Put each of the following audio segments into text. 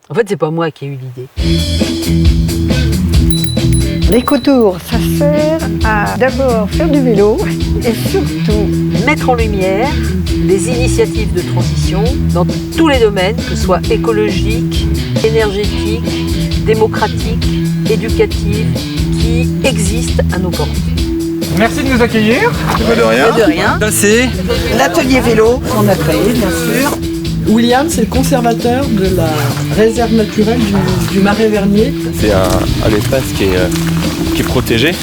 En fait, c'est pas moi qui ai eu l'idée. L'écotour, ça sert à d'abord faire du vélo et surtout Mettre en lumière des initiatives de transition dans tous les domaines, que ce soit écologique, énergétique, démocratique, éducative, qui existent à nos portes. Merci de nous accueillir. De rien. De rien. Ça c'est l'atelier vélo qu'on a créé, bien sûr. William, c'est le conservateur de la réserve naturelle du Marais Vernier. C'est un espace qui est protégé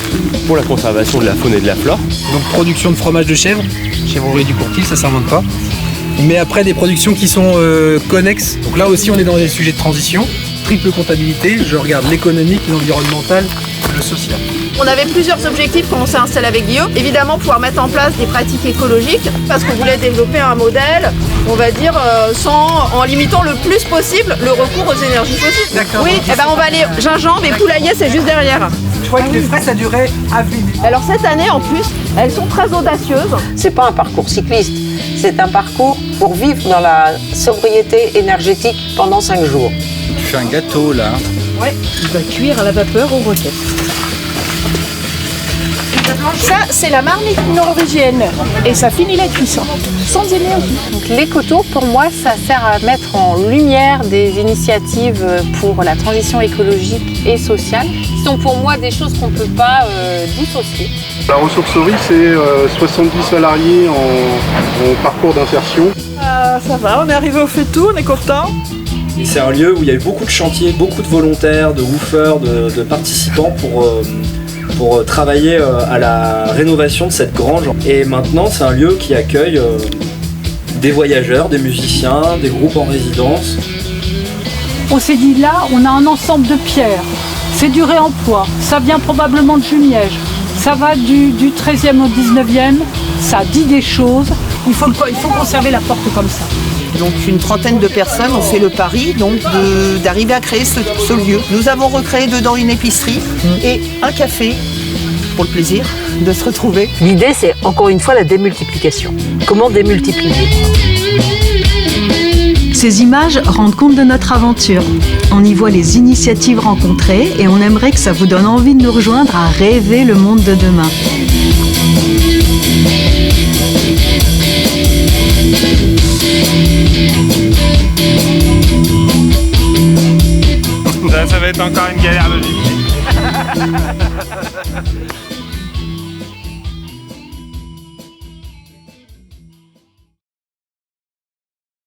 pour la conservation de la faune et de la flore. Donc production de fromage de chèvre, chèvrerie du Courtil, ça s'invente pas. Mais après des productions qui sont connexes. Donc là aussi on est dans des sujets de transition. Triple comptabilité, je regarde l'économique, l'environnemental, le social. On avait plusieurs objectifs quand on s'est installé avec Guillaume. Évidemment, pouvoir mettre en place des pratiques écologiques parce qu'on voulait développer un modèle, on va dire, en limitant le plus possible le recours aux énergies fossiles. D'accord. Oui, on va aller gingembre et poulailler, c'est juste derrière. Je crois que les frais ça durait à vie. Alors cette année, en plus, elles sont très audacieuses. C'est pas un parcours cycliste, c'est un parcours pour vivre dans la sobriété énergétique pendant 5 jours. Tu fais un gâteau là. Ouais, il va cuire à la vapeur aux roquettes. Ça, c'est la marmite norvégienne et ça finit la cuisson, sans énergie. Donc l'écotour, pour moi, ça sert à mettre en lumière des initiatives pour la transition écologique et sociale, qui sont pour moi des choses qu'on ne peut pas dissocier. La ressourcerie, c'est 70 salariés en parcours d'insertion. Ça va, on est arrivé au fait tout, on est content. Et c'est un lieu où il y a eu beaucoup de chantiers, beaucoup de volontaires, de woofers, de participants pour travailler à la rénovation de cette grange. Et maintenant, c'est un lieu qui accueille des voyageurs, des musiciens, des groupes en résidence. On s'est dit là, on a un ensemble de pierres. C'est du réemploi. Ça vient probablement de Jumièges. Ça va du 13e au 19e. Ça dit des choses. Il faut conserver la porte comme ça. Donc une trentaine de personnes ont fait le pari d'arriver à créer ce lieu. Nous avons recréé dedans une épicerie et un café pour le plaisir de se retrouver. L'idée, c'est encore une fois la démultiplication. Comment démultiplier ? Ces images rendent compte de notre aventure. On y voit les initiatives rencontrées et on aimerait que ça vous donne envie de nous rejoindre à rêver le monde de demain. Ça va être encore une galère.